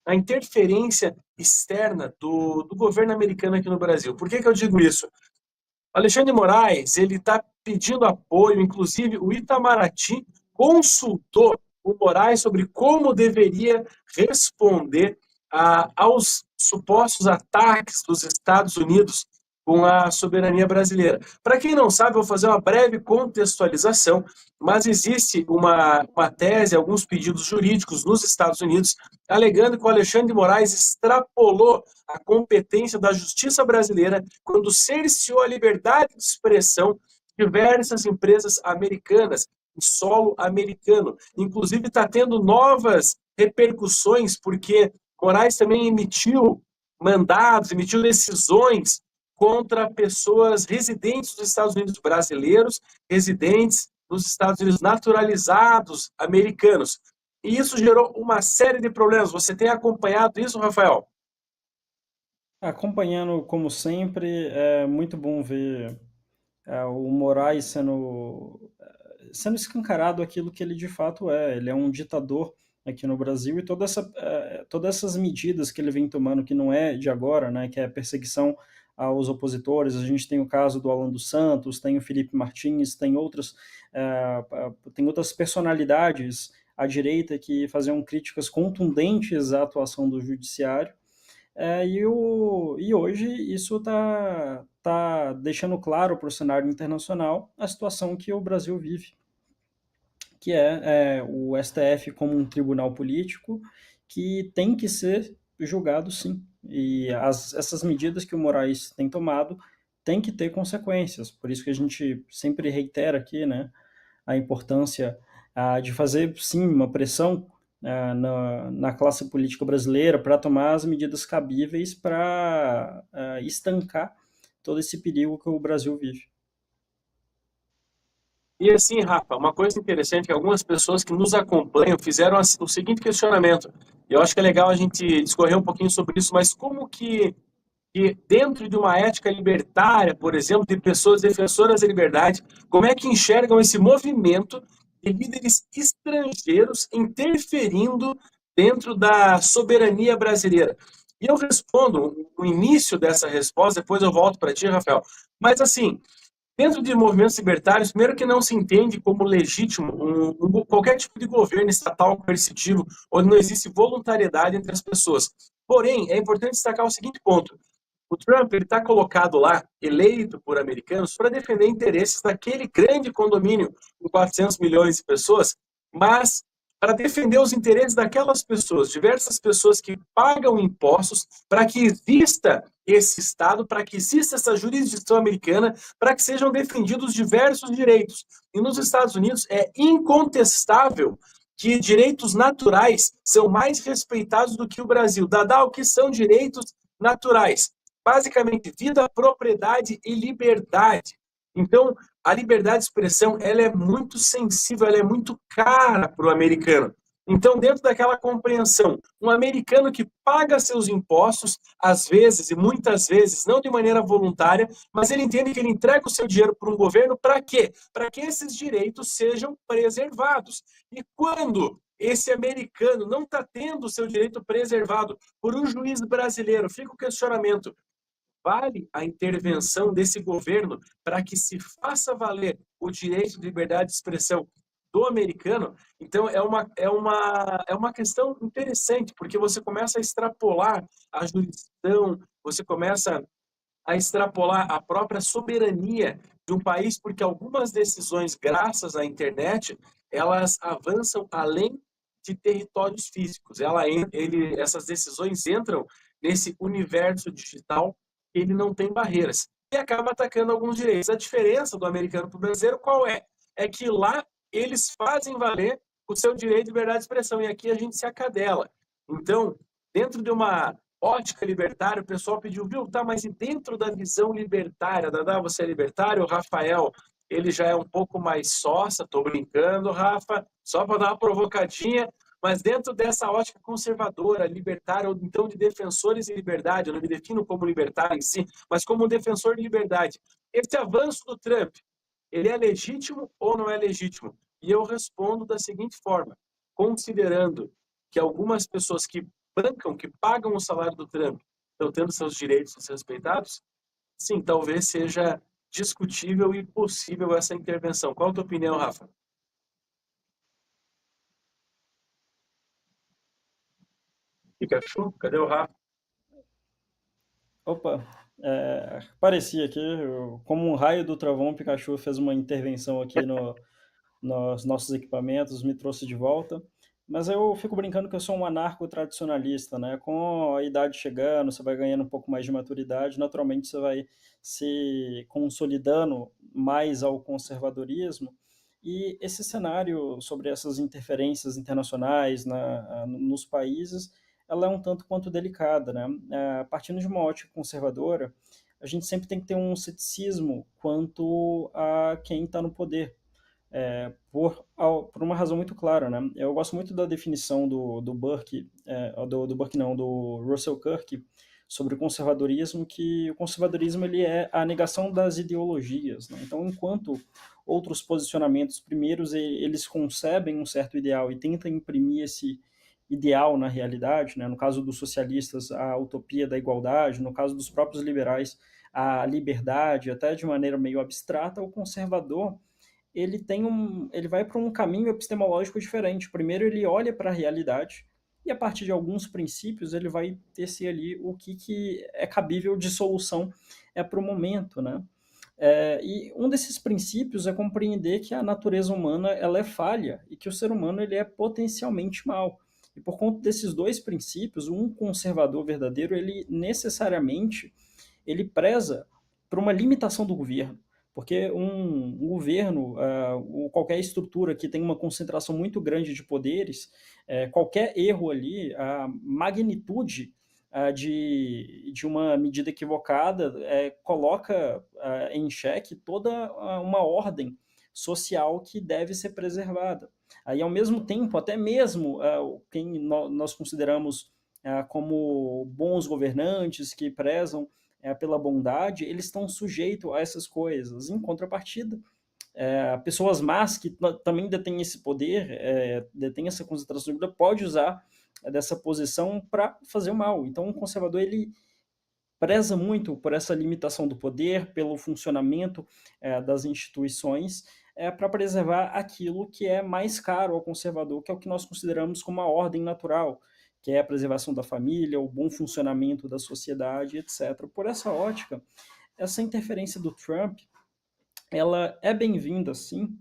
a interferência externa do governo americano aqui no Brasil. Por que eu digo isso? Alexandre de Moraes, ele está pedindo apoio, inclusive o Itamaraty consultou o Moraes sobre como deveria responder aos supostos ataques dos Estados Unidos com a soberania brasileira. Para quem não sabe, vou fazer uma breve contextualização, mas existe uma tese, alguns pedidos jurídicos nos Estados Unidos, alegando que o Alexandre de Moraes extrapolou a competência da justiça brasileira quando cerceou a liberdade de expressão de diversas empresas americanas, em solo americano. Inclusive, está tendo novas repercussões, porque Moraes também emitiu mandados, emitiu decisões contra pessoas residentes dos Estados Unidos, brasileiros, residentes nos Estados Unidos, naturalizados americanos. E isso gerou uma série de problemas. Você tem acompanhado isso, Rafael? Acompanhando, como sempre, é muito bom ver o Moraes sendo escancarado aquilo que ele de fato é. Ele é um ditador aqui no Brasil e todas essas medidas que ele vem tomando, que não é de agora, né, que é a perseguição aos opositores. A gente tem o caso do Alan dos Santos, tem o Felipe Martins, tem outras personalidades à direita que faziam críticas contundentes à atuação do judiciário. E hoje isso tá deixando claro para o cenário internacional a situação que o Brasil vive, que é o STF como um tribunal político que tem que ser julgado, sim. E essas medidas que o Moraes tem tomado têm que ter consequências. Por isso que a gente sempre reitera aqui, né, a importância de fazer, sim, uma pressão na classe política brasileira para tomar as medidas cabíveis para estancar todo esse perigo que o Brasil vive. E assim, Rafa, uma coisa interessante é que algumas pessoas que nos acompanham fizeram o seguinte questionamento. E eu acho que é legal a gente discorrer um pouquinho sobre isso, mas como que dentro de uma ética libertária, por exemplo, de pessoas defensoras da liberdade, como é que enxergam esse movimento de líderes estrangeiros interferindo dentro da soberania brasileira? E eu respondo o início dessa resposta, depois eu volto para ti, Rafael. Mas assim, dentro de movimentos libertários, primeiro que não se entende como legítimo qualquer tipo de governo estatal coercitivo, onde não existe voluntariedade entre as pessoas. Porém, é importante destacar o seguinte ponto. O Trump está colocado lá, eleito por americanos, para defender interesses daquele grande condomínio com 400 milhões de pessoas, mas para defender os interesses daquelas pessoas, diversas pessoas que pagam impostos para que exista esse Estado, para que exista essa jurisdição americana, para que sejam defendidos diversos direitos. E nos Estados Unidos é incontestável que direitos naturais são mais respeitados do que o Brasil. Dada, o que são direitos naturais? Basicamente, vida, propriedade e liberdade. Então, a liberdade de expressão ela é muito sensível, ela é muito cara para o americano. Então, dentro daquela compreensão, um americano que paga seus impostos, às vezes e muitas vezes, não de maneira voluntária, mas ele entende que ele entrega o seu dinheiro para um governo para quê? Para que esses direitos sejam preservados. E quando esse americano não está tendo o seu direito preservado por um juiz brasileiro, fica o questionamento: vale a intervenção desse governo para que se faça valer o direito de liberdade de expressão do americano? Então, é uma questão interessante, porque você começa a extrapolar a jurisdição, você começa a extrapolar a própria soberania de um país, porque algumas decisões, graças à internet, elas avançam além de territórios físicos. Essas decisões entram nesse universo digital que ele não tem barreiras e acaba atacando alguns direitos. A diferença do americano para o brasileiro qual é? É que lá eles fazem valer o seu direito de liberdade de expressão e aqui a gente se acadela. Então, dentro de uma ótica libertária, o pessoal pediu, viu, tá, mas e dentro da visão libertária, Dadá, você é libertário? O Rafael, ele já é um pouco mais sócia, tô brincando, Rafa, só para dar uma provocadinha, mas dentro dessa ótica conservadora, libertária, ou então de defensores de liberdade, eu não me defino como libertário em si, mas como um defensor de liberdade, esse avanço do Trump, ele é legítimo ou não é legítimo? E eu respondo da seguinte forma, considerando que algumas pessoas que bancam, que pagam o salário do Trump, estão tendo seus direitos respeitados, sim, talvez seja discutível e possível essa intervenção. Qual a tua opinião, Rafa? Pikachu? Cadê o Rafa? Opa, apareci aqui, como um raio do trovão, o Pikachu fez uma intervenção aqui nos nossos equipamentos, me trouxe de volta. Mas eu fico brincando que eu sou um anarco-tradicionalista, né? Com a idade chegando, você vai ganhando um pouco mais de maturidade, naturalmente você vai se consolidando mais ao conservadorismo. E esse cenário sobre essas interferências internacionais nos países, ela é um tanto quanto delicada, né? Partindo de uma ótica conservadora, a gente sempre tem que ter um ceticismo quanto a quem está no poder, por uma razão muito clara, né? Eu gosto muito da definição do Burke, do Burke não, do Russell Kirk, sobre o conservadorismo, que o conservadorismo ele é a negação das ideologias, né? Então, enquanto outros posicionamentos, primeiros, eles concebem um certo ideal e tentam imprimir esse ideal na realidade, né? No caso dos socialistas, a utopia da igualdade, no caso dos próprios liberais, a liberdade, até de maneira meio abstrata, o conservador ele vai para um caminho epistemológico diferente. Primeiro ele olha para a realidade e a partir de alguns princípios ele vai tecer ali o que é cabível de solução para o momento, né? E um desses princípios é compreender que a natureza humana ela é falha e que o ser humano ele é potencialmente mal. E por conta desses dois princípios, um conservador verdadeiro ele necessariamente ele preza por uma limitação do governo, porque um governo, ou qualquer estrutura que tem uma concentração muito grande de poderes, qualquer erro ali, a magnitude de uma medida equivocada coloca em xeque toda uma ordem social que deve ser preservada. Aí, ao mesmo tempo, até mesmo quem nós consideramos como bons governantes que prezam pela bondade, eles estão sujeitos a essas coisas. Em contrapartida, pessoas más que também detêm esse poder, detêm essa concentração de poder, pode usar dessa posição para fazer o mal. Então, o conservador ele preza muito por essa limitação do poder, pelo funcionamento das instituições, para preservar aquilo que é mais caro ao conservador, que é o que nós consideramos como a ordem natural, que é a preservação da família, o bom funcionamento da sociedade, etc. Por essa ótica, essa interferência do Trump, ela é bem-vinda, sim,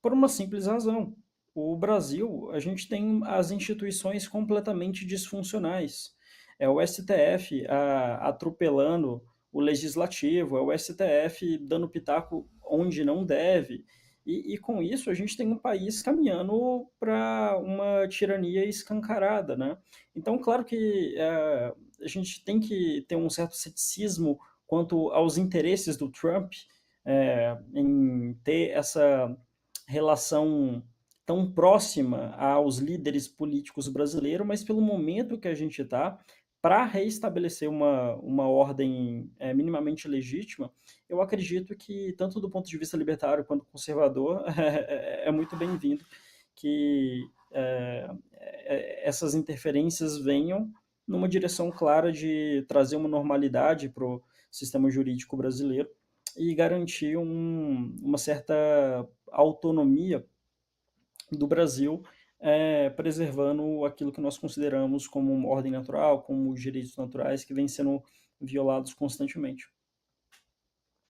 por uma simples razão. O Brasil, a gente tem as instituições completamente disfuncionais. É o STF atropelando o legislativo, é o STF dando pitaco onde não deve. E com isso a gente tem um país caminhando para uma tirania escancarada, né? Então, claro que a gente tem que ter um certo ceticismo quanto aos interesses do Trump, em ter essa relação tão próxima aos líderes políticos brasileiros, mas pelo momento que a gente está, para reestabelecer uma ordem minimamente legítima, eu acredito que, tanto do ponto de vista libertário quanto conservador, é muito bem-vindo que essas interferências venham numa direção clara de trazer uma normalidade para o sistema jurídico brasileiro e garantir uma certa autonomia do Brasil, preservando aquilo que nós consideramos como uma ordem natural, como os direitos naturais que vêm sendo violados constantemente.